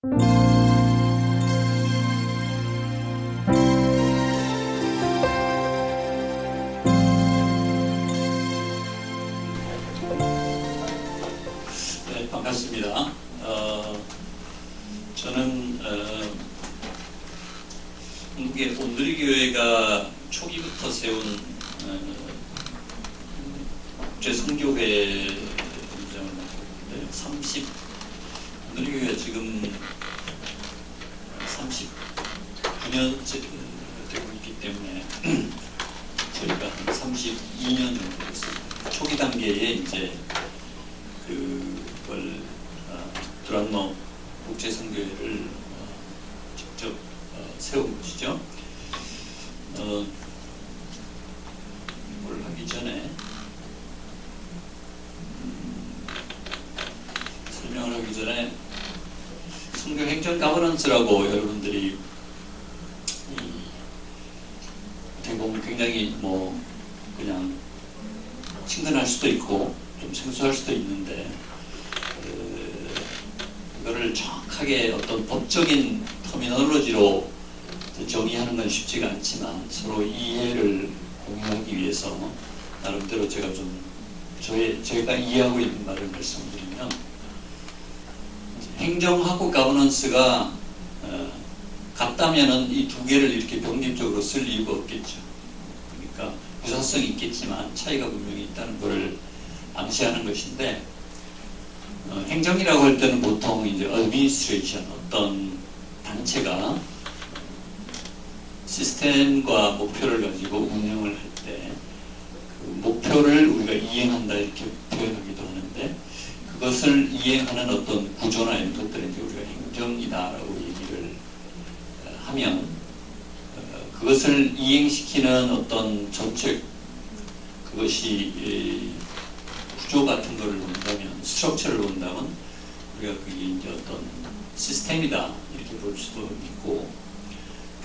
네, 반갑습니다. 저는 한국의 온누리교회가 초기부터 세운 국제선교회 운영을 맡고 있는데, 온누리교회가 지금 39년째 되고 있기 때문에 저희가 한 32년 정도 됐습니다. 초기 단계에 이제 그걸 두란노 국제선교회를 직접 세운 것이죠. 뭘 하기 전에 설명을 하기 전에 선교 행정 가버넌스라고 여러분들이 어떻게 보면 굉장히 그냥 친근할 수도 있고 좀 생소할 수도 있는데, 이거를 정확하게 어떤 법적인 터미널로지로 정의하는 건 쉽지가 않지만 서로 이해를 공유하기 위해서 나름대로 제가 좀 제가 이해하고 있는 말을 말씀드리면, 행정하고 가버넌스가 같다면은 이 두 개를 이렇게 병립적으로 쓸 이유가 없겠죠. 그러니까 유사성이 있겠지만 차이가 분명히 있다는 것을 암시하는 것인데, 행정이라고 할 때는 보통 이제 administration, 어떤 단체가 시스템과 목표를 가지고 운영을 할 때 그 목표를 우리가 이행한다 이렇게 표현하기도 하는데, 그것을 이행하는 어떤 구조나 이런 것들을 이제 우리가 행정이다라고 얘기를 하면, 그것을 이행시키는 어떤 정책, 그것이 구조 같은 것을 본다면, 스트럭처를 본다면 우리가 그게 이제 어떤 시스템이다 이렇게 볼 수도 있고,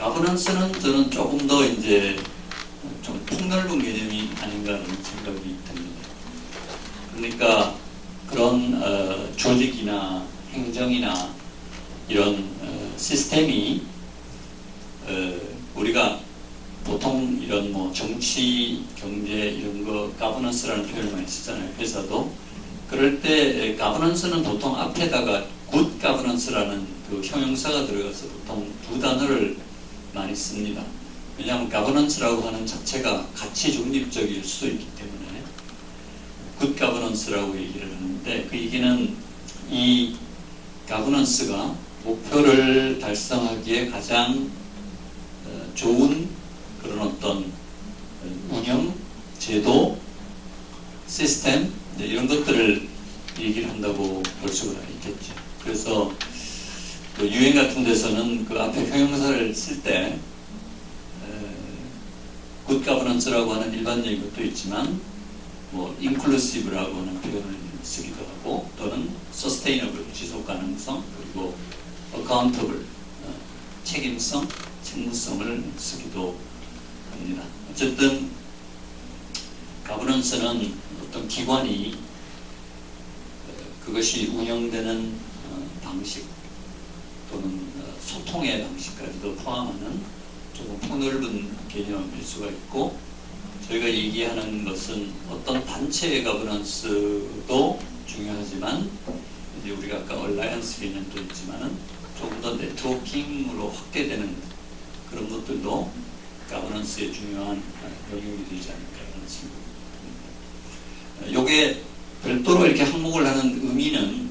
가버넌스는 저는 조금 더 이제 좀 폭넓은 개념이 아닌가 하는 생각이 듭니다. 그러니까 그런 조직이나 행정이나 이런 시스템이 우리가 보통 이런 정치, 경제 이런 거 가버넌스라는 표현을 많이 쓰잖아요. 회사도. 그럴 때 가버넌스는 보통 앞에다가 굿 가버넌스라는 그 형용사가 들어가서 보통 두 단어를 많이 씁니다. 왜냐하면 가버넌스라고 하는 자체가 가치 중립적일 수도 있기 때문에 굿 가버넌스라고 얘기를 하는데, 그 얘기는 이 가버넌스가 목표를 달성하기에 가장 좋은 그런 어떤 운영, 제도, 시스템 이런 것들을 얘기를 한다고 볼 수가 있겠죠. 그래서 그 유행 같은 데서는 그 앞에 형용사를 쓸 때 굿 가버넌스라고 하는 일반적인 것도 있지만 inclusive라고 하는 표현을 쓰기도 하고, 또는 sustainable 지속 가능성, 그리고 accountable 책임성, 책무성을 쓰기도 합니다. 어쨌든 가버넌스는 어떤 기관이 그것이 운영되는 방식 또는 소통의 방식까지도 포함하는 조금 폭넓은 개념일 수가 있고, 저희가 얘기하는 것은 어떤 단체의 가버넌스도 중요하지만, 이제 우리가 아까 얼라이언스 개념도 있지만은 조금 더 네트워킹으로 확대되는 그런 것들도 가버넌스의 중요한 영역이 되지 않을까 하는 생각입니다. 요게 별도로 이렇게 항목을 하는 의미는,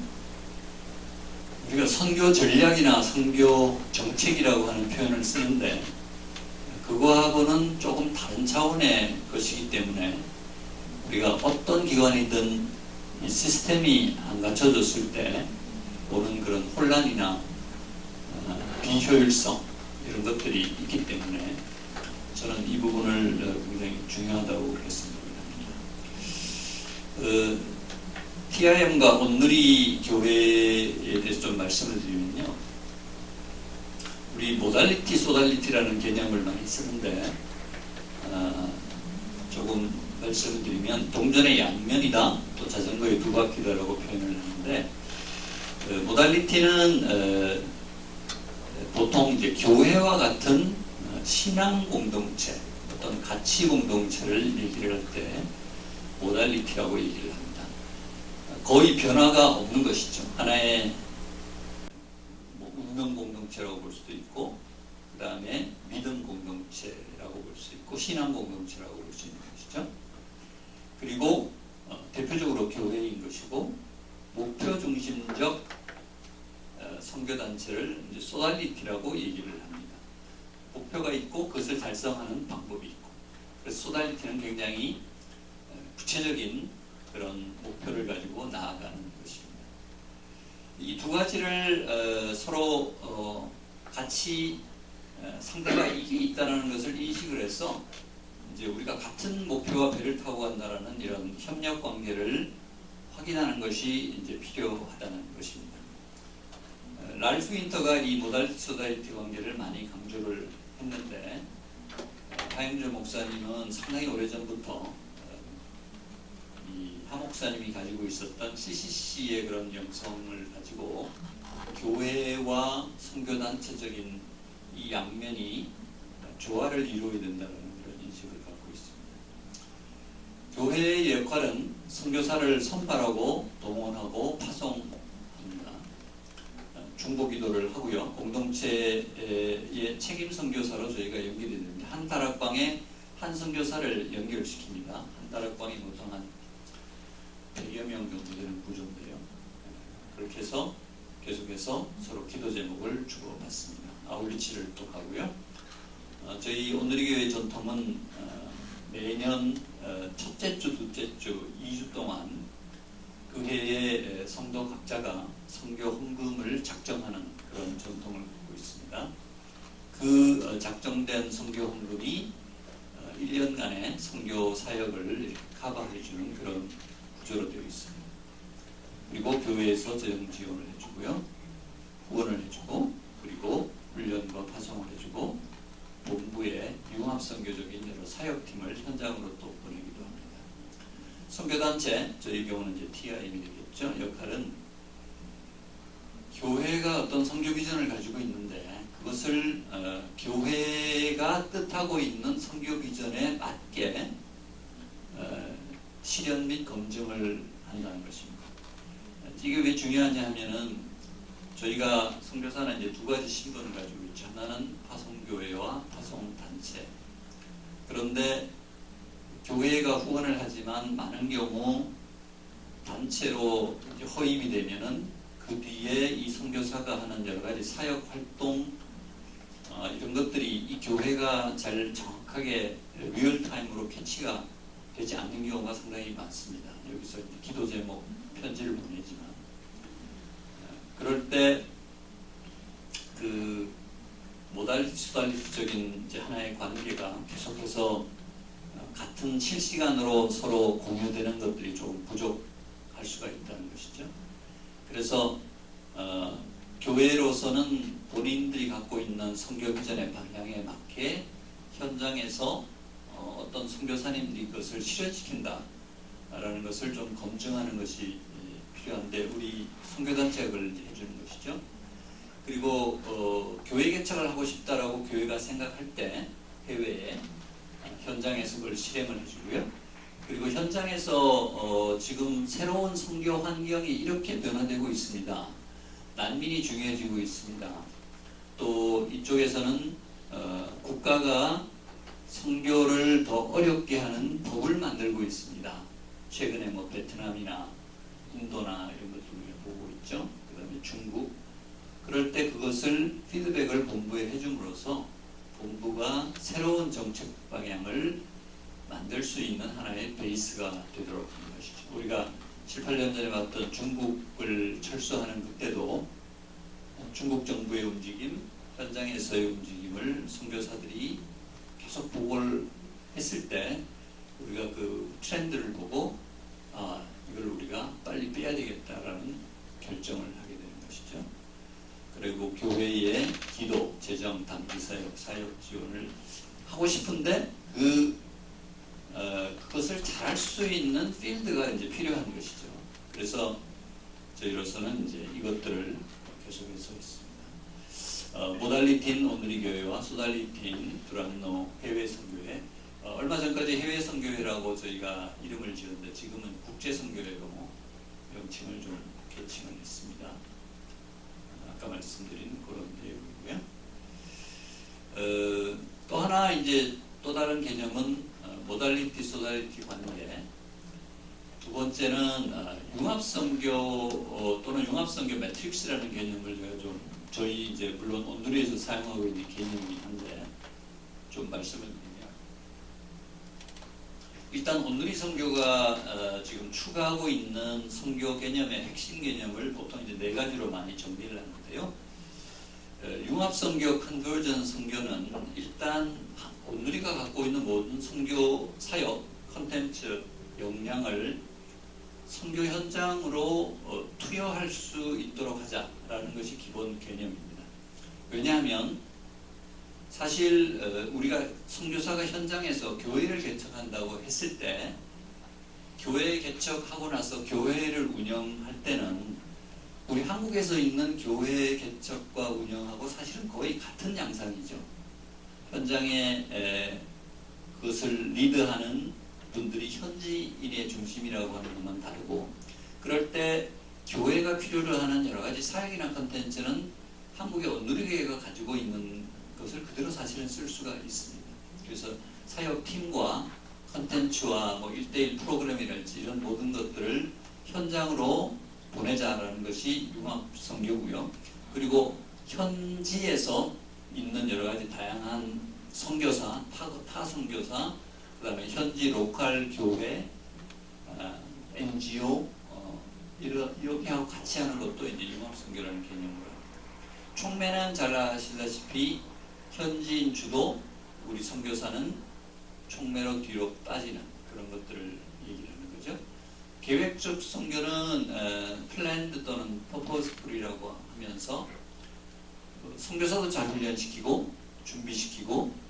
우리가 선교 전략이나 선교 정책이라고 하는 표현을 쓰는데 그거하고는 조금 다른 차원의 것이기 때문에, 우리가 어떤 기관이든 이 시스템이 안 갖춰졌을 때 오는 그런 혼란이나 비효율성 이런 것들이 있기 때문에 저는 이 부분을 굉장히 중요하다고 그렇게 생각합니다. TIM과 온누리 교회에 대해서 좀 말씀을 드리면요, 우리 모달리티, 소달리티라는 개념을 많이 쓰는데, 조금 말씀을 드리면 동전의 양면이다, 또 자전거의 두 바퀴다라고 표현을 하는데, 모달리티는 보통 이제 교회와 같은 신앙 공동체, 어떤 가치 공동체를 얘기를 할 때 모달리티라고 얘기를 합니다. 거의 변화가 없는 것이죠. 하나의 뭐 운명 공동체라고 볼 수도 있고, 그 다음에 믿음 공동체라고 볼 수 있고, 신앙 공동체라고 볼 수 있는 것이죠. 그리고 대표적으로 교회인 것이고, 목표 중심적 선교단체를 이제 소달리티라고 얘기를 합니다. 목표가 있고 그것을 달성하는 방법이 있고, 그래서 소달리티는 굉장히 구체적인 그런 목표를 가지고 나아가는 것입니다. 이 두 가지를 서로 같이 상대가 이게 있다는 것을 인식을 해서 이제 우리가 같은 목표와 배를 타고 간다라는 이런 협력 관계를 확인하는 것이 이제 필요하다는 것입니다. 랄프 윈터가 이 모달리티 소달리티 관계를 많이 강조를 했는데, 하임조 목사님은 상당히 오래전부터 이 하 목사님이 가지고 있었던 CCC의 그런 영성을 가지고 교회와 선교단체적인 이 양면이 조화를 이루어야 된다는 그런 인식을 갖고 있습니다. 교회의 역할은 선교사를 선발하고 동원하고 파송합니다. 중보기도를 하고요. 공동체의 책임 선교사로 저희가 연결이 됩니다. 한 다락방에 한 선교사를 연결시킵니다. 한 다락방이 보통 한 100여 명 정도 되는 구조인데요. 그렇게 해서 계속해서 서로 기도 제목을 주고받습니다. 아울리치를 또 하고요. 저희 오늘의 교회 전통은 매년 첫째 주, 둘째 주 2주 동안 그 해에 성도 각자가 선교 헌금을 작정하는 그런 전통을 갖고 있습니다. 그 작정된 선교 헌금이 1년간의 선교 사역을 이렇게 커버해주는 그런 구조로 되어 있습니다. 그리고 교회에서 재정 지원을 해주고요, 후원을 해주고, 그리고 훈련과 파송을 해주고, 본부에 융합선교적인 여러 사역팀을 현장으로 또 보내기도 합니다. 선교단체, 저희 경우는 이제 TIM이 되겠죠. 역할은 교회가 어떤 선교 비전을 가지고 있는데 그것을 교회가 뜻하고 있는 선교 비전에 맞게 실현 및 검증을 한다는 것입니다. 이게 왜 중요하냐 하면은 저희가 선교사는 이제 두 가지 신분을 가지고 있죠. 하나는 파송교회와 파송단체. 그런데 교회가 후원을 하지만 많은 경우 단체로 이제 허임이 되면은 그 뒤에 이 선교사가 하는 여러 가지 사역 활동 이런 것들이 이 교회가 잘 정확하게 리얼타임으로 캐치가 되지 않는 경우가 상당히 많습니다. 여기서 이제 기도 제목 편지를 보내지만 그럴 때 그 모달리티 수달리티적인 이제 하나의 관계가 계속해서 같은 실시간으로 서로 공유되는 것들이 조금 부족할 수가 있다는 것이죠. 그래서 교회로서는 본인들이 갖고 있는 선교 비전의 방향에 맞게 현장에서 어떤 선교사님들이 그것을 실현시킨다라는 것을 좀 검증하는 것이 필요한데, 우리 선교단체가 그걸 해주는 것이죠. 그리고 교회 개척을 하고 싶다라고 교회가 생각할 때 해외에 현장에서 그걸 실행을 해주고요. 그리고 현장에서 지금 새로운 선교 환경이 이렇게 변화되고 있습니다. 난민이 중요해지고 있습니다. 또 이쪽에서는 국가가 선교를 더 어렵게 하는 법을 만들고 있습니다. 최근에 뭐 베트남이나 인도나 이런 것들 우리가 보고 있죠. 그 다음에 중국. 그럴 때 그것을 피드백을 본부에 해줌으로써 본부가 새로운 정책 방향을 만들 수 있는 하나의 베이스가 되도록 하는 것이죠. 우리가 7, 8년 전에 봤던 중국을 철수하는 그때도 중국 정부의 움직임, 현장에서의 움직임을 선교사들이 계속 보고를 했을 때 우리가 그 트렌드를 보고 이걸 우리가 빨리 빼야 되겠다라는 결정을 하게 되는 것이죠. 그리고 교회의 기도, 재정, 단기 사역 지원을 하고 싶은데 그것을 잘할 수 있는 필드가 이제 필요한 것이죠. 그래서 저희로서는 이제 이것들을 계속해서 있습니다. 모달리티인 온누리 교회와 소달리티인 두란노 해외 선교회. 얼마 전까지 해외 선교회라고 저희가 이름을 지었는데 지금은 국제 선교회로 명칭을 좀 개칭을 했습니다. 아까 말씀드린 그런 내용이고요. 또 하나 이제 또 다른 개념은 모달리티 소달리티 관계. 두 번째는 융합선교 또는 융합선교 매트릭스라는 개념을 제가 좀 저희 이제 물론 온누리에서 사용하고 있는 개념이긴 한데 좀 말씀을 드리면 일단 온누리 선교가 지금 추가하고 있는 선교 개념의 핵심 개념을 보통 이제 네 가지로 많이 정리를 하는데요. 융합선교 컨버전 선교는 일단 온누리가 갖고 있는 모든 선교 사역 컨텐츠 역량을 선교 현장으로 투여할 수 있도록 하자라는 것이 기본 개념입니다. 왜냐하면 사실 우리가 선교사가 현장에서 교회를 개척한다고 했을 때 교회 개척하고 나서 교회를 운영할 때는 우리 한국에서 있는 교회 개척과 운영하고 사실은 거의 같은 양상이죠. 현장에 그것을 리드하는 분들이 현지인의 중심이라고 하는 것만 다르고, 그럴 때 교회가 필요로 하는 여러 가지 사역이나 컨텐츠는 한국의 온누리교회가 가지고 있는 것을 그대로 사실은 쓸 수가 있습니다. 그래서 사역팀과 컨텐츠와 뭐 1:1 프로그램이랄지 이런 모든 것들을 현장으로 보내자라는 것이 융합선교고요. 그리고 현지에서 있는 여러 가지 다양한 선교사, 타 선교사, 그 다음에 현지 로컬 교회, NGO 이렇게 하고 같이 하는 것도 이제 융합선교라는 개념으로. 총매는 잘 아시다시피 현지인 주도, 우리 선교사는 총매로 뒤로 빠지는 그런 것들을 얘기를 하는 거죠. 계획적 선교는 플랜드 또는 퍼포스풀이라고 하면서 선교사도 잘 훈련시키고 준비시키고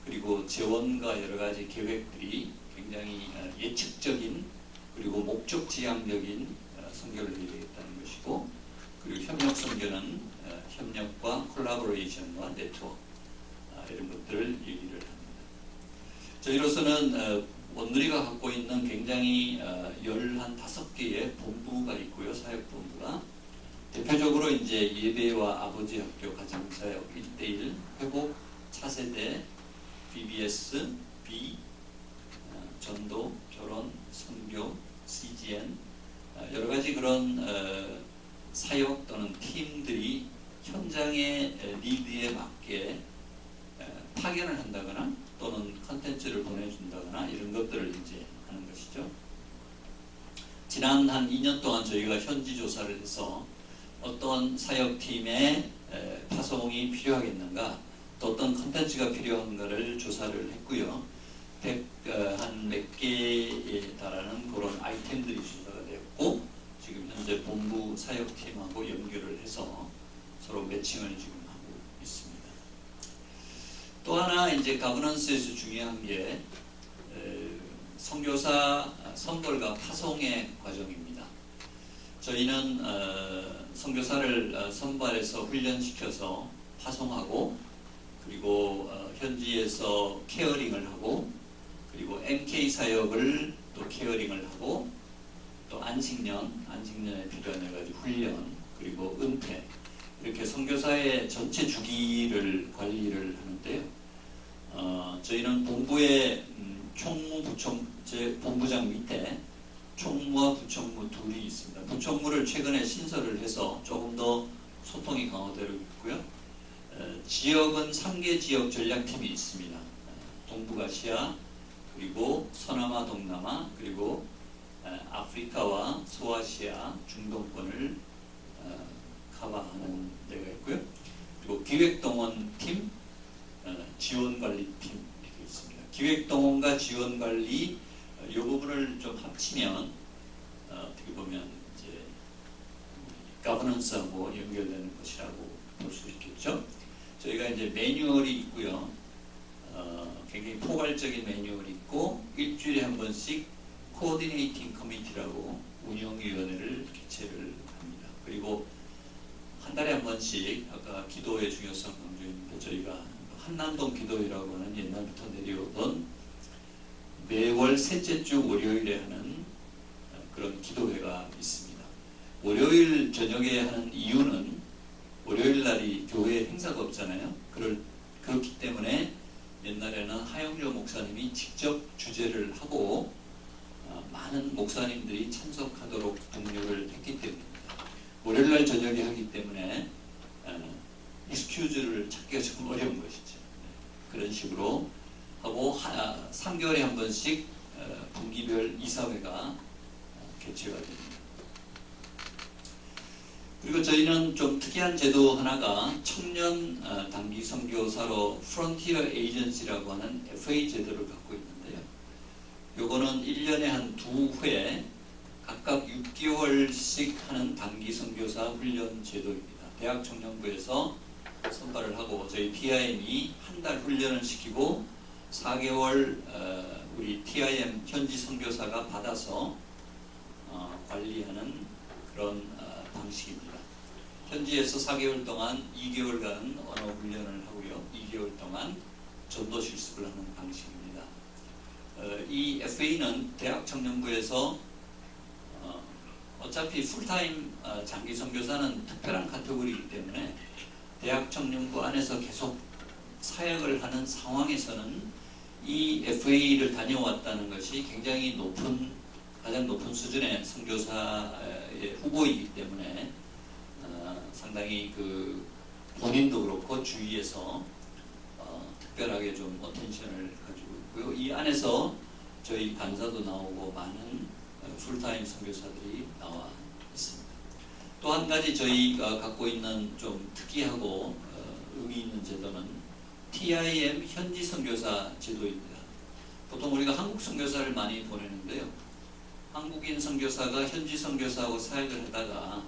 그리고 재원과 여러 가지 계획들이 굉장히 예측적인 그리고 목적 지향적인 선교를 해야 되겠다는 것이고, 그리고 협력 선교는 협력과 콜라보레이션과 네트워크 이런 것들을 얘기를 합니다. 저희로서는 온누리가 갖고 있는 굉장히 15개의 본부가 있고요. 사역본부가 대표적으로 이제 예배와 아버지 학교 가정사역 1:1 회복 차세대 BBS, B, 전도, 결혼, 선교, CGN 여러 가지 그런 사역 또는 팀들이 현장의 리드에 맞게 파견을 한다거나 또는 컨텐츠를 보내준다거나 이런 것들을 이제 하는 것이죠. 지난 한 2년 동안 저희가 현지 조사를 해서 어떤 사역팀의 파송이 필요하겠는가, 또 어떤 컨텐츠가 필요한가를 조사를 했고요. 한 몇 개에 달하는 그런 아이템들이 조사가 되었고, 지금 현재 본부 사역팀하고 연결을 해서 서로 매칭을 지금 하고 있습니다. 또 하나 이제 가버넌스에서 중요한 게 선교사 선돌과 파송의 과정입니다. 저희는 선교사를 선발해서 훈련시켜서 파송하고, 그리고 현지에서 케어링을 하고, 그리고 MK 사역을 또 케어링을 하고, 또 안식년에 필요한 여러 가지 훈련, 그리고 은퇴, 이렇게 선교사의 전체 주기를 관리를 하는데요. 저희는 본부에 총무, 제 본부장 밑에 총무와 부총무 둘이 있습니다. 부총무를 최근에 신설을 해서 조금 더 소통이 강화되고 있고요. 지역은 3개 지역 전략팀이 있습니다. 동북아시아, 그리고 서남아, 동남아, 그리고 아프리카와 소아시아, 중동권을 커버하는 데가 있고요. 그리고 기획동원팀, 지원관리팀 이렇게 있습니다. 기획동원과 지원관리 이 부분을 좀 합치면 어떻게 보면 이제 가버넌스하고 연결되는 것이라고 볼 수 있겠죠. 저희가 이제 매뉴얼이 있고요. 굉장히 포괄적인 매뉴얼이 있고, 일주일에 한 번씩 코디네이팅 커미티라고 운영위원회를 개최를 합니다. 그리고 한 달에 한 번씩 아까 기도의 중요성 강조했는데 저희가 한남동 기도회라고 하는 옛날부터 내려오던 매월 셋째 주 월요일에 하는 그런 기도회가 있습니다. 월요일 저녁에 하는 이유는 월요일 날이 교회 행사가 없잖아요. 그렇기 때문에 옛날에는 하영조 목사님이 직접 주재를 하고 많은 목사님들이 참석하도록 독려를 했기 때문입니다. 월요일날 저녁에 하기 때문에 익스큐즈를 찾기가 좀 어려운 것이죠. 그런 식으로 하고 3개월에 한 번씩 분기별 이사회가 개최가 됩니다. 그리고 저희는 좀 특이한 제도 하나가 청년 단기 선교사로 프론티어 에이전시라고 하는 FA 제도를 갖고 있는데요. 요거는 1년에 한 2회 각각 6개월씩 하는 단기 선교사 훈련 제도입니다. 대학 청년부에서 선발을 하고 저희 TIM이 한 달 훈련을 시키고 4개월 우리 TIM 현지 선교사가 받아서 관리하는 그런 방식입니다. 현지에서 4개월 동안 2개월간 언어 훈련을 하고요. 2개월 동안 전도 실습을 하는 방식입니다. 이 FA는 대학 청년부에서 어차피 풀타임 장기 선교사는 특별한 카테고리이기 때문에 대학 청년부 안에서 계속 사역을 하는 상황에서는 이 FA를 다녀왔다는 것이 굉장히 가장 높은 수준의 선교사의 후보이기 때문에 상당히 본인도 그렇고 주위에서 특별하게 좀 어텐션을 가지고 있고요. 이 안에서 저희 간사도 나오고 많은 풀타임 선교사들이 나와 있습니다. 또 한 가지 저희가 갖고 있는 좀 특이하고 의미 있는 제도는 TIM 현지 선교사 제도입니다. 보통 우리가 한국 선교사를 많이 보내는데요. 한국인 선교사가 현지 선교사하고 사역을 하다가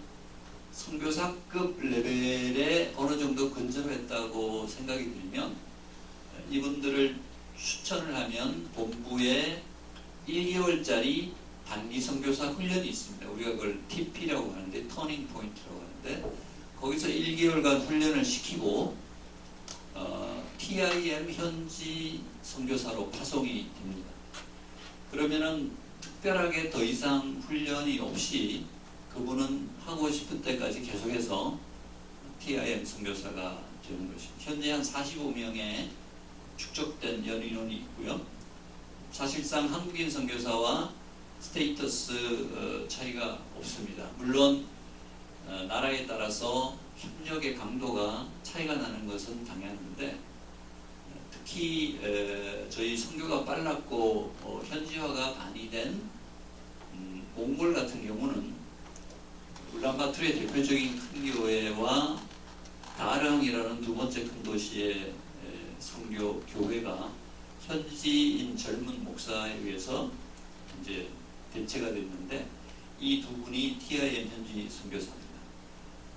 선교사급 레벨에 어느 정도 근접했다고 생각이 들면 이분들을 추천을 하면 본부에 1개월짜리 단기 선교사 훈련이 있습니다. 우리가 그걸 TP라고 하는데 터닝 포인트라고 하는데 거기서 1개월간 훈련을 시키고 TIM 현지 선교사로 파송이 됩니다. 그러면은 특별하게 더 이상 훈련이 없이 그분은 하고 싶은 때까지 계속해서 TIM 선교사가 되는 것입니다. 현재 한 45명의 축적된 연인원이 있고요. 사실상 한국인 선교사와 스테이터스 차이가 없습니다. 물론 나라에 따라서 협력의 강도가 차이가 나는 것은 당연한데 특히 저희 선교가 빨랐고 현지화가 많이 된 몽골 같은 경우는 울란바토르의 대표적인 큰 교회와 다랑이라는 두 번째 큰 도시의 선교 교회가 현지인 젊은 목사에 의해서 이제 대체가 됐는데 이 두 분이 TIM 현지 선교사입니다.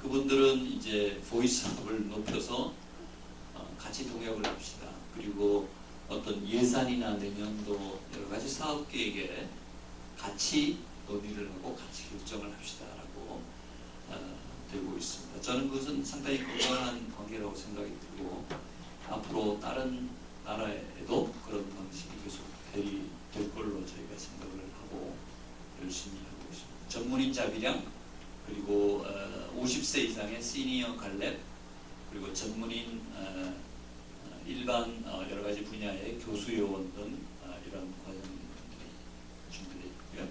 그분들은 이제 보이스업을 높여서 같이 동역을 합시다. 그리고 어떤 예산이나 내년도 여러 가지 사업 계획에 같이 논의를 하고 같이 결정을 합시다라고 되고 있습니다. 저는 그것은 상당히 건강한 관계라고 생각이 들고 앞으로 다른 나라에도 그런 방식이 계속 될 걸로 저희가 생각을 하고 열심히 하고 있습니다. 전문인 자비량 그리고 50세 이상의 시니어 갈렙 그리고 전문인 일반 여러 가지 분야의 교수 요원 등 이런 과정들이 준비되어 있고요.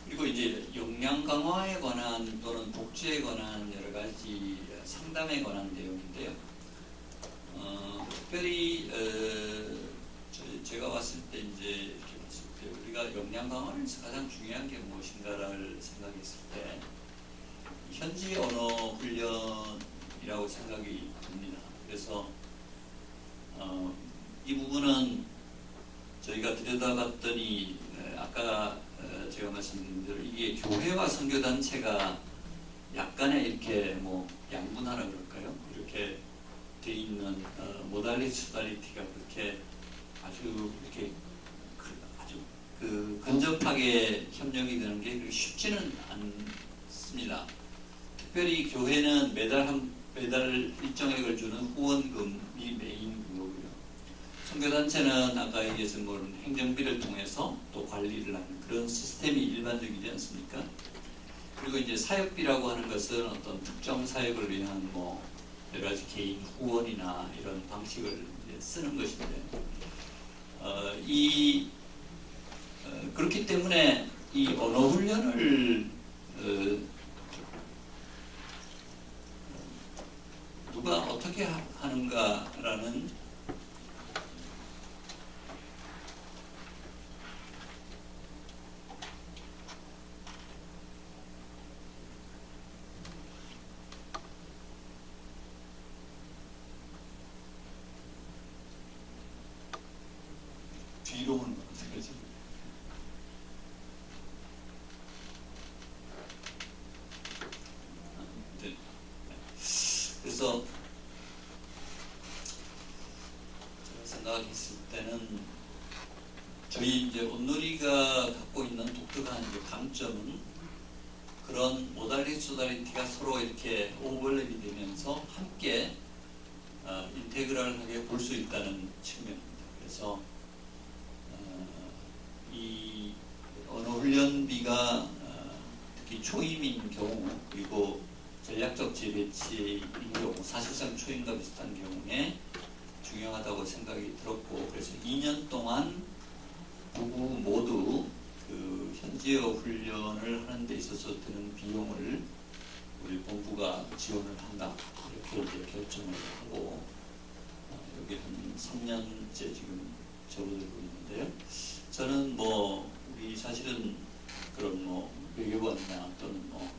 그리고 이제 역량 강화에 관한 또는 복지에 관한 여러 가지 상담에 관한 내용인데요. 특별히 제가 왔을 때 이제 이렇게 봤을 때 우리가 역량 강화에서 가장 중요한 게 무엇인가를 생각했을 때 현지 언어 훈련이라고 생각이 듭니다. 그래서 이 부분은 저희가 들여다봤더니 아까 제가 말씀드린 대로 이게 교회와 선교단체가 약간의 이렇게 뭐 양분하라 그럴까요? 이렇게 돼 있는 모달리티가 그렇게 아주 이렇게 아주 근접하게 협력이 되는 게 쉽지는 않습니다. 특별히 교회는 매달 일정액을 주는 후원금이 메인 거고요. 선교단체는 아까 얘기했던 뭐 행정비를 통해서 또 관리를 하는 그런 시스템이 일반적이지 않습니까? 그리고 이제 사역비라고 하는 것은 어떤 특정 사역을 위한 뭐 여러 가지 개인 후원이나 이런 방식을 이제 쓰는 것인데, 그렇기 때문에 이 언어 훈련을 누가 어떻게 하는가라는 뒤로 오는 거 어떻게 하지? 네. 그래서 제가 생각했을 때는 저희 이제 온누리가 갖고 있는 독특한 이제 강점은 그런 모달리티가 서로 이렇게 오버랩이 되면서 함께 인테그랄하게 볼 수 있다는 측면입니다. 그래서 이 언어 훈련비가 특히 초임인 경우 그리고 전략적 재배치인 경우 사실상 초임과 비슷한 경우에 중요하다고 생각이 들었고, 그래서 2년 동안 부부 모두 그 현지어 훈련을 하는 데 있어서 드는 비용을 우리 본부가 지원을 한다 이렇게 이제 결정을 하고 여기 한 3년째 지금 접어들고 있는데요. 저는 뭐 우리 사실은 그런 뭐 외교관이나 또는 뭐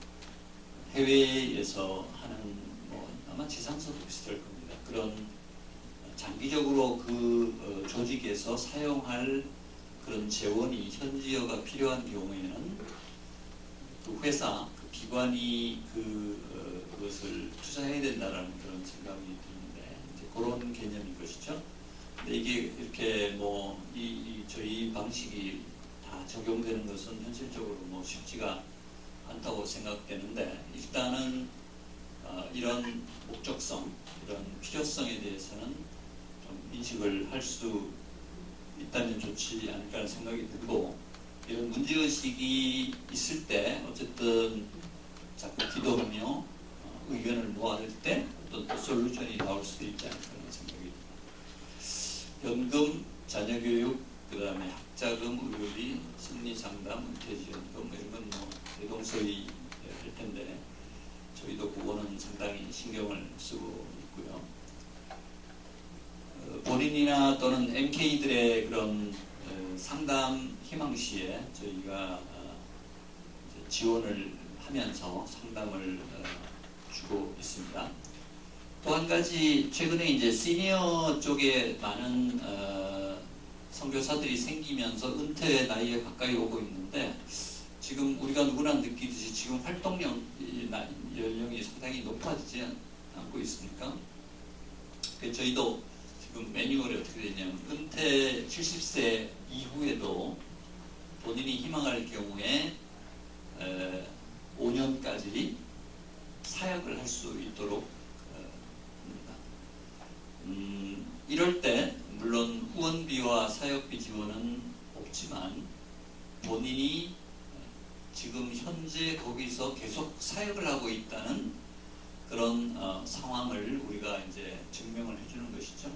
해외에서 하는 뭐 아마 지상서도 비슷할 겁니다. 그런 장기적으로 그 조직에서 사용할 그런 재원이 현지어가 필요한 경우에는 그 회사, 그 기관이 그것을 투자해야 된다라는 그런 생각이 드는데 이제 그런 개념인 것이죠. 근데 이게 이렇게 뭐 저희 방식이 다 적용되는 것은 현실적으로 뭐 쉽지가 않다고 생각되는데, 일단은 이런 목적성, 이런 필요성에 대해서는 좀 인식을 할 수 있다면 좋지 않을까 생각이 들고, 이런 문제의식이 있을 때 어쨌든 자꾸 기도하며 의견을 모아낼 때 어떤 또 솔루션이 나올 수도 있지 않을까 하는 생각이 듭니다. 연금, 자녀교육, 그 다음에 학자금, 의료비, 심리상담, 은퇴지원금 이런 건 뭐 대동소이 할 텐데 저희도 그거는 상당히 신경을 쓰고 있고요. 본인이나 또는 MK들의 그런 상담 희망시에 저희가 지원을 하면서 상담을 주고 있습니다. 또 한 가지 최근에 이제 시니어 쪽에 많은 선교사들이 생기면서 은퇴 나이에 가까이 오고 있는데, 지금 우리가 누구나 느끼듯이 지금 활동 연령이 상당히 높아지지 않고 있습니까? 저희도 지금 매뉴얼이 어떻게 되냐면 은퇴 70세 이후에도 본인이 희망할 경우에 5년까지 사역을 할 수 있도록 합니다. 이럴 때 물론 후원비와 사역비 지원은 없지만 본인이 지금 현재 거기서 계속 사역을 하고 있다는 그런 상황을 우리가 이제 증명을 해주는 것이죠.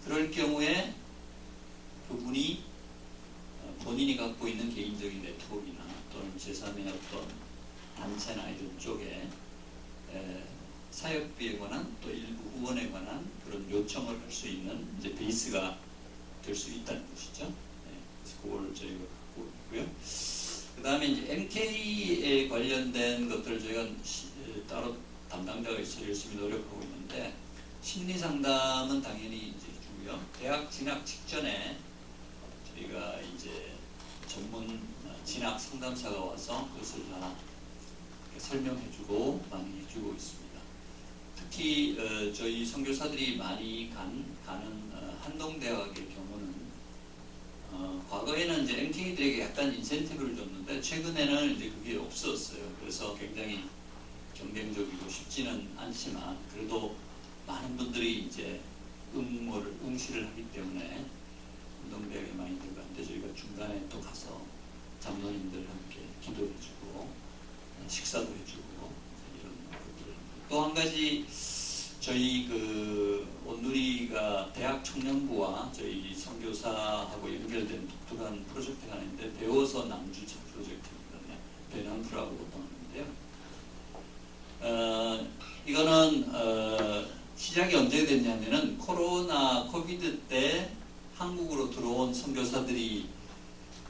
그럴 경우에 그분이 본인이 갖고 있는 개인적인 네트워크나 또는 제3의 어떤 단체나 이런 쪽에 사역비에 관한 또 일부 후원에 관한 그런 요청을 할 수 있는 이제 베이스가 될 수 있다는 것이죠. 네, 그래서 그걸 저희가 갖고 있고요. 그 다음에 이제 MK에 관련된 것들을 저희가 따로 담당자가 있어 열심히 노력하고 있는데, 심리 상담은 당연히 이제 주고요. 대학 진학 직전에 저희가 이제 전문 진학 상담사가 와서 그것을 다 설명해주고 많이 해주고 있습니다. 특히 저희 선교사들이 많이 가는 한동대학의 경우는 과거에는 이제 MK들에게 약간 인센티브를 줬는데 최근에는 이제 그게 없었어요. 그래서 굉장히 경쟁적이고 쉽지는 않지만 그래도 많은 분들이 이제 응시를 하기 때문에 운동대학에 많이 들어가는데 저희가 중간에 또 가서 장로님들 함께 기도해주고 식사도 해주고 이런 것들을 또 한 가지 저희 온누리가 대학 청년부와 저희 선교사하고 연결된 독특한 프로젝트가 있는데 배워서 남주차 프로젝트입니다. 배낭프라고 하는데요. 이거는 시작이 언제 됐냐면은 코비드 때 한국으로 들어온 선교사들이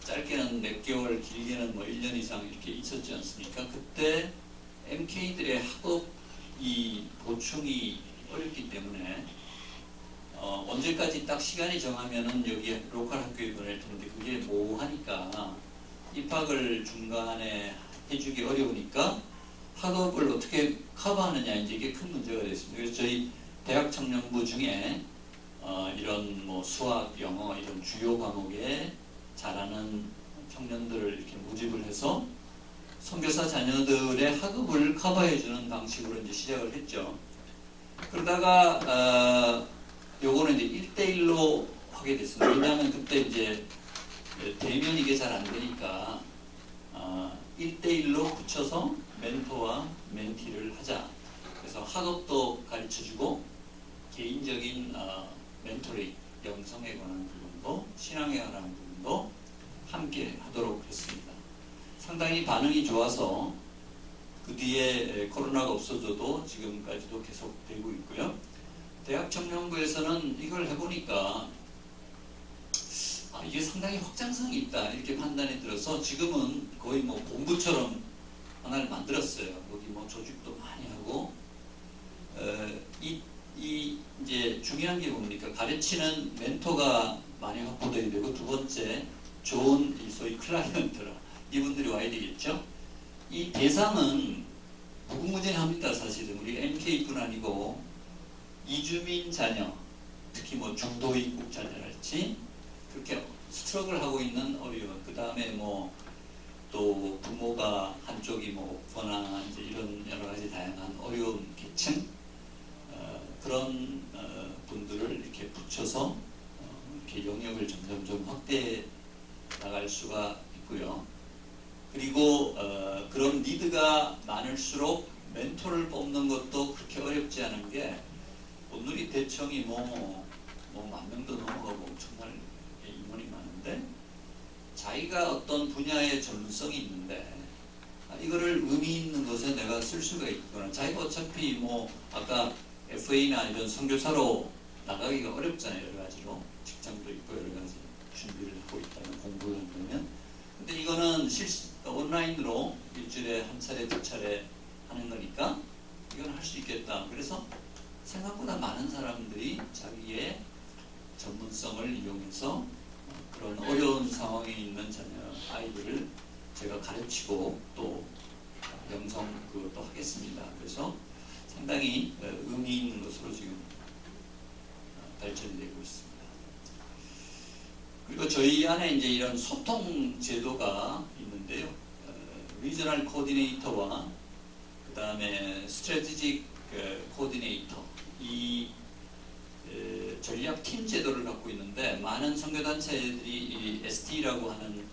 짧게는 몇 개월, 길게는 뭐 1년 이상 이렇게 있었지 않습니까? 그때 MK들의 학업이 보충이 어렵기 때문에 언제까지 딱 시간이 정하면은 여기 로컬 학교에 보낼 텐데 그게 모호하니까 입학을 중간에 해주기 어려우니까 학업을 어떻게 커버하느냐 이제 이게 큰 문제가 됐습니다. 그래서 저희 대학 청년부 중에 이런 뭐 수학, 영어 이런 주요 과목에 잘하는 청년들을 이렇게 모집을 해서 선교사 자녀들의 학업을 커버해주는 방식으로 이제 시작을 했죠. 그러다가 요거는 이제 1대1로 하게 됐습니다. 왜냐하면 그때 이제 대면 이게 잘 안 되니까 1대1로 붙여서 멘토와 멘티를 하자. 그래서 학업도 가르쳐주고 개인적인 멘토링, 영성에 관한 부분도 신앙에 관한 부분도 함께 하도록 했습니다. 상당히 반응이 좋아서 그 뒤에 코로나가 없어져도 지금까지도 계속 되고 있고요. 대학 청년부에서는 이걸 해보니까 이게 상당히 확장성이 있다 이렇게 판단이 들어서 지금은 거의 뭐 본부처럼 하나를 만들었어요. 여기 뭐 조직도 많이 하고 이제 중요한 게 뭡니까? 가르치는 멘토가 많이 확보돼야 되고 두 번째 좋은 소위 클라이언트라 이분들이 와야 되겠죠. 이 대상은 무궁무진합니다. 사실은 우리 MK뿐 아니고 이주민 자녀, 특히 뭐 중도 입국 자녀랄지 그렇게 스트럭을 하고 있는 어려움, 그 다음에 뭐 또 부모가 한쪽이 뭐 없거나 이제 이런 여러 가지 다양한 어려운 계층 그런 분들을 이렇게 붙여서 이렇게 영역을 점점 좀 확대해 나갈 수가 있고요. 그리고 그런 리드가 많을수록 멘토를 뽑는 것도 그렇게 어렵지 않은 게 온누리 대청이 뭐 10,000명도 넘어가고 정말 임원이 많은데 자기가 어떤 분야의 전문성이 있는데 이거를 의미 있는 것에 내가 쓸 수가 있거나 자기가 어차피 뭐 아까 FA나 이런 선교사로 나가기가 어렵잖아요. 여러 가지로 직장도 있고 여러 가지 준비를 하고 있다면 공부를 한다면 근데 이거는 온라인으로 일주일에 한 차례 두 차례 하는 거니까 이건 할 수 있겠다. 그래서 생각보다 많은 사람들이 자기의 전문성을 이용해서 그런 어려운 상황에 있는 자녀 아이들을 제가 가르치고 또 영성 그것도 하겠습니다. 그래서 상당히 의미 있는 것으로 지금 발전이 되고 있습니다. 그리고 저희 안에 이제 이런 소통 제도가 있는데요. 리저널 코디네이터와 그 다음에 스트래티직 코디네이터 이 전략 팀 제도를 갖고 있는데 많은 선교단체들이 이 ST라고 하는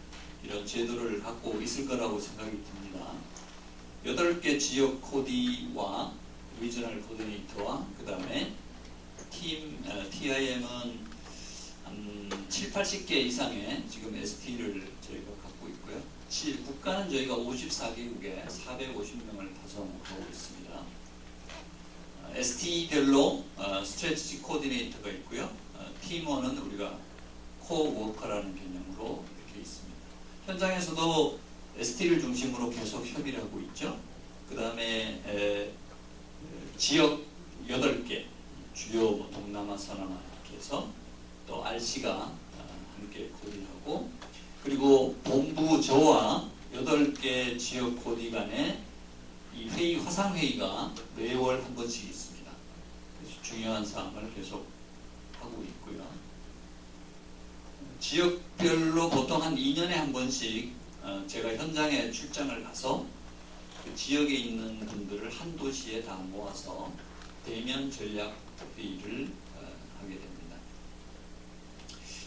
이런 제도를 갖고 있을 거라고 생각이 듭니다. 8개 지역 코디와 리저널 코디네이터와 그 다음에 TIM은 한 7, 80개 이상의 지금 ST를 저희가 갖고 있고요. 국가는 저희가 54개국에 450명을 구성하고 있습니다. ST별로 스트래티지 코디네이터가 있고요. 팀원은 우리가 코워커라는 개념으로 이렇게 있습니다. 현장에서도 ST를 중심으로 계속 협의를 하고 있죠. 그 다음에 지역 8개, 주요 뭐 동남아, 서남아 이렇게 해서 또 RC가 함께 코디하고 그리고 본부 저와 8개 지역 코디 간에 이 회의, 화상회의가 매월 한 번씩 있습니다. 그래서 중요한 사항을 계속 하고 있고요. 지역별로 보통 한 2년에 한 번씩 제가 현장에 출장을 가서 그 지역에 있는 분들을 한 도시에 다 모아서 대면 전략 회의를 하게 됩니다.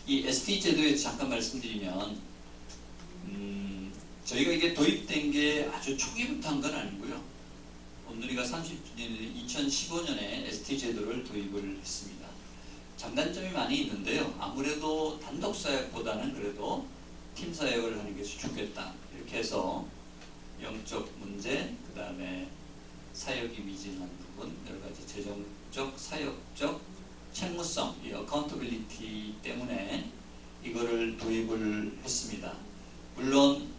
이 ST 제도에 잠깐 말씀드리면 저희가 이게 도입된 게 아주 초기부터 한 건 아니고요. 오늘이가 30주년 2015년에 ST 제도를 도입을 했습니다. 장단점이 많이 있는데요. 아무래도 단독 사역보다는 그래도 팀 사역을 하는 것이 좋겠다. 이렇게 해서 영적 문제, 그 다음에 사역이 미진한 부분, 여러 가지 재정적, 사역적 책무성, 이 어카운터빌리티 때문에 이거를 도입을 했습니다. 물론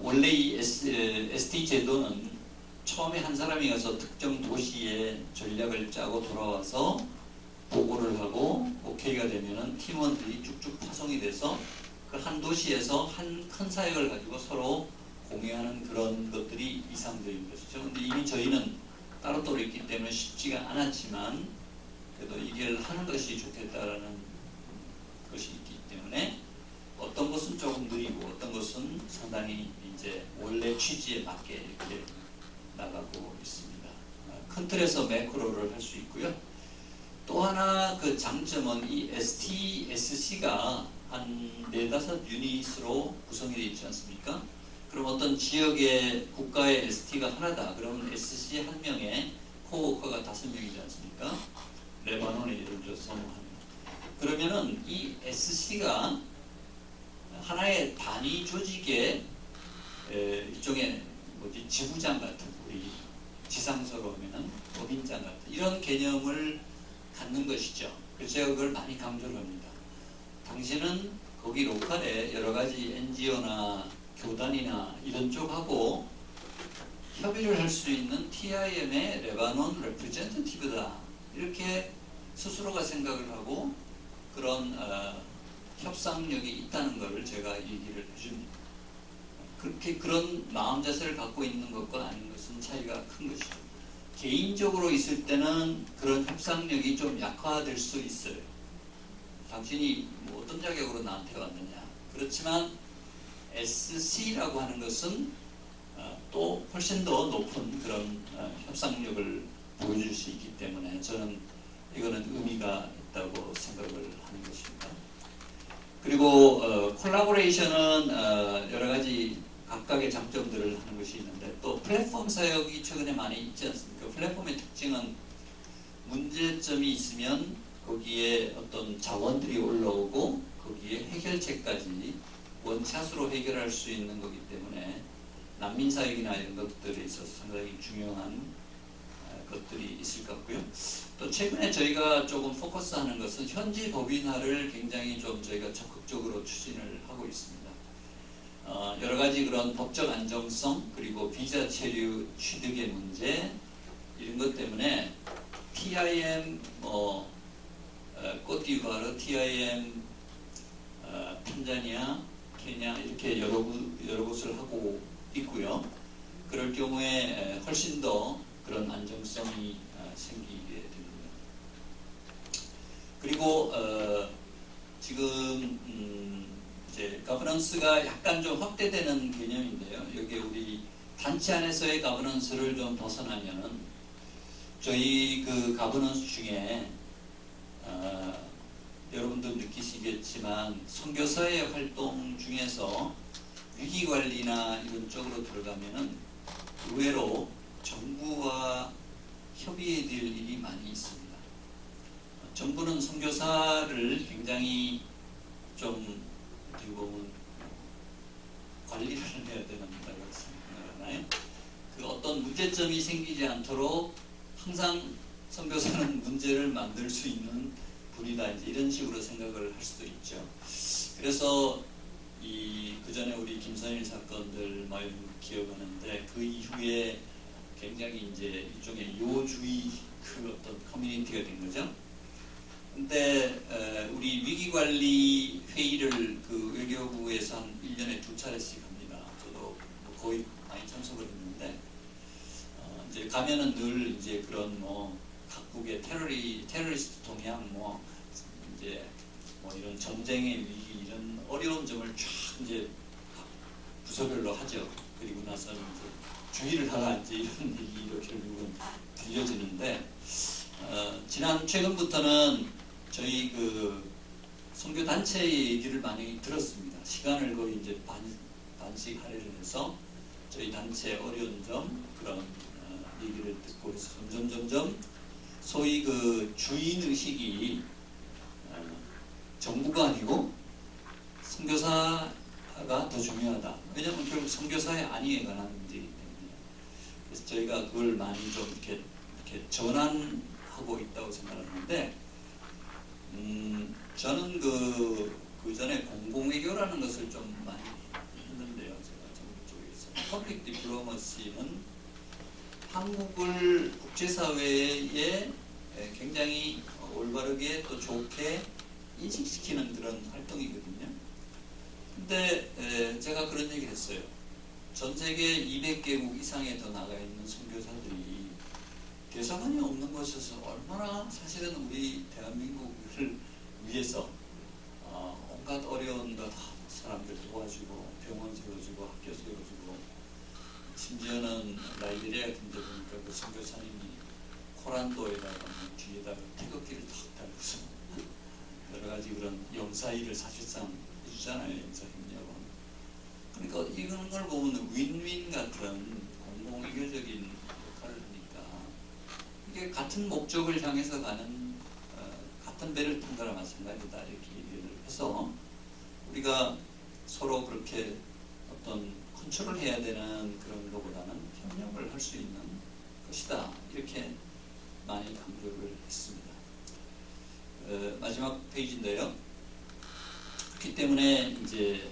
원래 이 ST 제도는 처음에 한 사람이 가서 특정 도시에 전략을 짜고 돌아와서 보고를 하고 오케이가 되면은 팀원들이 쭉쭉 파송이 돼서 그 한 도시에서 한 큰 사역을 가지고 서로 공유하는 그런 것들이 이상적인 것이죠. 근데 이미 저희는 따로따로 있기 때문에 쉽지가 않았지만 그래도 이걸 하는 것이 좋겠다라는 것이 있기 때문에 어떤 것은 조금 느리고 어떤 것은 상당히 이제 원래 취지에 맞게 이렇게 나가고 있습니다. 큰 틀에서 매크로를 할 수 있고요. 또 하나 그 장점은 이 STSC가 한 4-5 유닛으로 구성이 되어 있지 않습니까? 그럼 어떤 지역의 국가의 ST가 하나다. 그러면 SC 한 명에 코워커가 5명이지 않습니까? 레바논에 예를 들어서 하면. 그러면은 이 SC가 하나의 단위 조직의 일종의 지부장 같은, 우리 지상서로 하면은 법인장 같은 이런 개념을 갖는 것이죠. 그래서 제가 그걸 많이 강조를 합니다. 당신은 거기 로컬에 여러 가지 NGO나 교단이나 이런 쪽하고 협의를 할 수 있는 TIM의 레바논 레프레젠테티브다. 이렇게 스스로가 생각을 하고 그런 협상력이 있다는 것을 제가 얘기를 해줍니다. 그렇게 그런 마음 자세를 갖고 있는 것과 아닌 것은 차이가 큰 것이죠. 개인적으로 있을 때는 그런 협상력이 좀 약화될 수 있어요. 당신이 뭐 어떤 자격으로 나한테 왔느냐. 그렇지만 SC라고 하는 것은 또 훨씬 더 높은 그런 협상력을 보여줄 수 있기 때문에 저는 이거는 의미가 있다고 생각을 하는 것입니다. 그리고 콜라보레이션은 여러 가지 각각의 장점들을 하는 것이 있는데 또 플랫폼 사역이 최근에 많이 있지 않습니까? 플랫폼의 특징은 문제점이 있으면 거기에 어떤 자원들이 올라오고 거기에 해결책까지 원샷으로 해결할 수 있는 거기 때문에 난민 사역이나 이런 것들에 있어서 상당히 중요한 것들이 있을 것 같고요. 또 최근에 저희가 조금 포커스하는 것은 현지 법인화를 굉장히 좀 저희가 적극적으로 추진을 하고 있습니다. 여러 가지 그런 법적 안정성 그리고 비자 체류 취득의 문제 이런 것 때문에 TIM 코트디부아르, TIM 탄자니아, 케냐 이렇게 여러 곳을 하고 있고요. 그럴 경우에 훨씬 더 그런 안정성이 생기게 됩니다. 그리고 지금 이제 가버넌스가 약간 좀 확대되는 개념인데요. 여기 우리 단체 안에서의 가버넌스를 좀 벗어나면은 저희 그 가버넌스 중에 여러분도 느끼시겠지만 선교사의 활동 중에서 위기관리나 이런 쪽으로 들어가면은 의외로 정부와 협의해야 될 일이 많이 있습니다. 정부는 선교사를 굉장히 좀 어떻게 보면 관리를 해야 된다고 생각하나요? 그 어떤 문제점이 생기지 않도록 항상 선교사는 문제를 만들 수 있는 분이다, 이제 이런 식으로 생각을 할 수도 있죠. 그래서 그 전에 우리 김선일 사건들 많이 기억하는데 그 이후에 굉장히 이제 일종의 요주의 그 어떤 커뮤니티가 된 거죠. 근데 우리 위기관리 회의를 그 외교부에서 한 1년에 2차례씩 합니다. 저도 거의 많이 참석을 했는데 이제 가면은 늘 이제 그런 뭐 각국의 테러리스트 동향 이제 이런 전쟁의 위기 이런 어려운 점을 쫙 이제 부서별로 하죠. 그리고 나서는 이제 주의를 하라는지 이런 얘기로 결국은 들려지는데 최근부터는 저희 그 선교 단체 얘기를 많이 들었습니다. 시간을 거의 이제 반씩 할애를 해서 저희 단체 어려운 점 그런 얘기를 듣고 해서 점점 소위 그 주인 의식이 정부가 아니고 선교사가 더 중요하다. 왜냐하면 결국 선교사의 안위에 관한 문제이기 때문에. 그래서 저희가 그걸 많이 좀 이렇게 전환하고 있다고 생각하는데, 저는 그 전에 공공외교라는 것을 좀 많이 했는데요. 제가 정부 쪽에서. 퍼블릭 디플로머시는 한국을 국제사회에 굉장히 올바르게 또 좋게 인식시키는 그런 활동이거든요. 근데 제가 그런 얘기를 했어요. 전 세계 200개국 이상에 더 나가 있는 선교사들이 대사관이 없는 곳에서 얼마나 사실은 우리 대한민국을 위해서 온갖 어려운 거 다 사람들 도와주고 병원 세워주고 학교 세워주고 심지어는 라이베리아 같은 데 보니까 그 선교사님이 코란도에다가 뒤에다가 태극기를 탁 달고서 여러 가지 그런 영사일을 사실상 해주잖아요. 영사협력은. 그러니까 이런 걸 보면 윈윈 같은 공공의교적인 역할을 하니까 이게 같은 목적을 향해서 가는 같은 배를 탄 거나 마찬가지다 이렇게 얘기를 해서 우리가 서로 그렇게 어떤 컨트롤 해야 되는 그런 것보다는 협력을 할 수 있는 것이다 이렇게 많이 강조를 했습니다. 마지막 페이지인데요. 그렇기 때문에 이제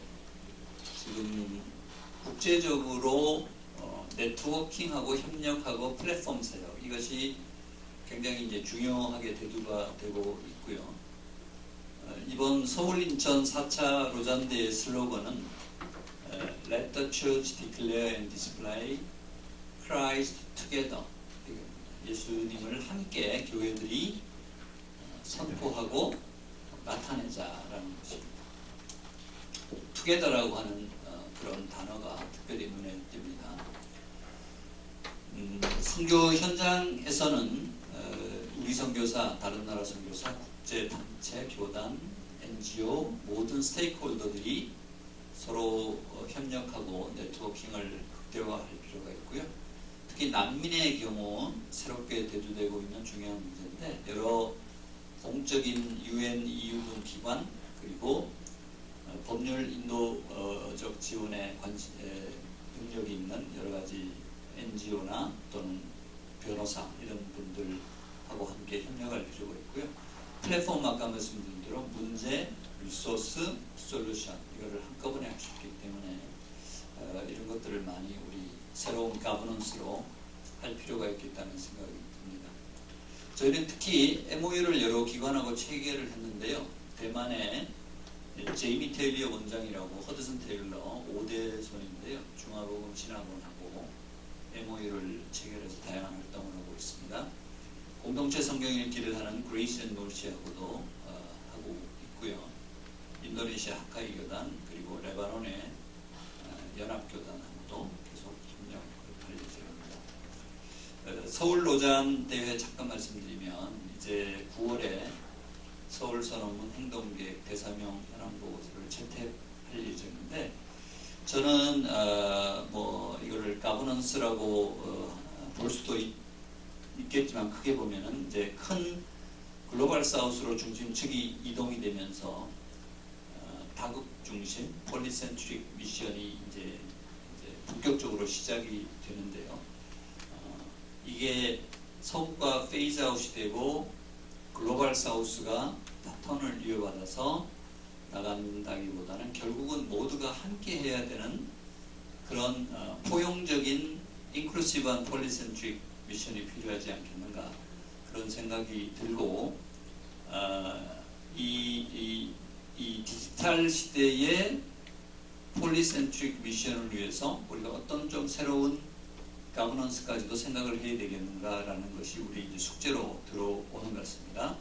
지금 국제적으로 네트워킹하고 협력하고 플랫폼 사역 이것이 굉장히 이제 중요하게 대두가 되고 있고요. 이번 서울 인천 4차 로잔대의 슬로건은 Let the Church declare and display Christ together. 예수님을 함께 교회들이 선포하고 나타내자라는 것입니다. together라고 하는 그런 단어가 특별히 눈에 띕니다. 선교 현장에서는 우리 선교사, 다른 나라 선교사, 국제단체, 교단, NGO 모든 스테이크홀더들이 서로 협력하고 네트워킹을 극대화할 필요가 있고요. 특히 난민의 경우 새롭게 대두되고 있는 중요한 문제인데 여러 공적인 UN, EU 등 기관 그리고 법률 인도적 지원에 능력이 있는 여러 가지 NGO나 또는 변호사 이런 분들하고 함께 협력할 필요가 있고요. 플랫폼 아까 말씀드린 대로 문제, 리소스, 솔루션 이거를 한꺼번에 할 수 있기 때문에 이런 것들을 많이 우리 새로운 가버넌스로 할 필요가 있겠다는 생각이 듭니다. 저희는 특히 MOU를 여러 기관하고 체결을 했는데요. 대만에 제이미 테일러 원장이라고 허드슨 테일러 5대 손인데요. 중화복음 신학원하고 MOU를 체결해서 다양한 활동을 하고 있습니다. 공동체 성경 읽기를 하는 그레이스 앤 놀시하고도 하고 있고요. 인도네시아 하카이 교단 그리고 레바논의 연합교단하고도 계속 협력을 할 예정입니다. 서울 로잔 대회 잠깐 말씀드리면 이제 9월에 서울 선언문 행동계획 대사명 현황보고서를 채택할 예정인데 저는 뭐 이거를 가버넌스라고 볼 수도 있겠지만 크게 보면은 이제 큰 글로벌 사우스로 중심축이 이동이 되면서 다국 중심 폴리센트릭 미션이 이제 본격적으로 시작이 되는데요. 이게 서구가 페이즈 아웃이 되고 글로벌 사우스가 턴을 이어받아서 나간다기보다는 결국은 모두가 함께 해야 되는 그런 포용적인 인클루시브한 폴리센트릭 미션이 필요하지 않겠는가 그런 생각이 들고 이 디지털 시대의 폴리센트릭 미션을 위해서 우리가 어떤 좀 새로운 가버넌스까지도 생각을 해야 되겠는가라는 것이 우리 이제 숙제로 들어오는 것 같습니다.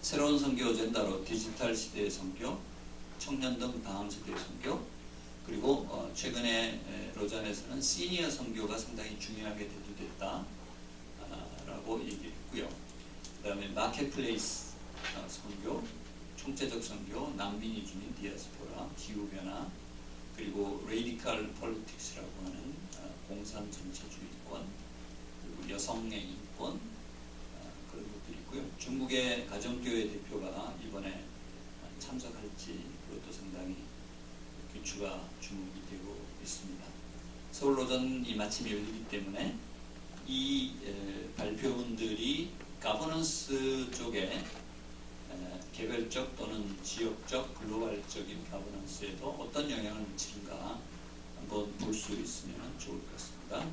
새로운 선교 어젠다로 디지털 시대의 선교, 청년 등 다음 세대의 선교, 그리고 최근에 로잔에서는 시니어 선교가 상당히 중요하게 대두됐다 라고 얘기했고요. 그 다음에 마켓플레이스 선교, 총체적 선교, 난민 이주민, 디아스포라, 기후변화, 그리고 레디컬 폴리틱스라고 하는 공산 전체주의권, 그리고 여성의 인권, 그런 것들이 있고요. 중국의 가정교회 대표가 이번에 참석할지 그것도 상당히 귀추가 주목이 되고 있습니다. 서울로전이 마침 열리기 때문에 이 발표문들이 가버넌스 쪽에 개별적 또는 지역적 글로벌적인 가버넌스에도 어떤 영향을 미치는가 한번 볼 수 있으면 좋을 것 같습니다.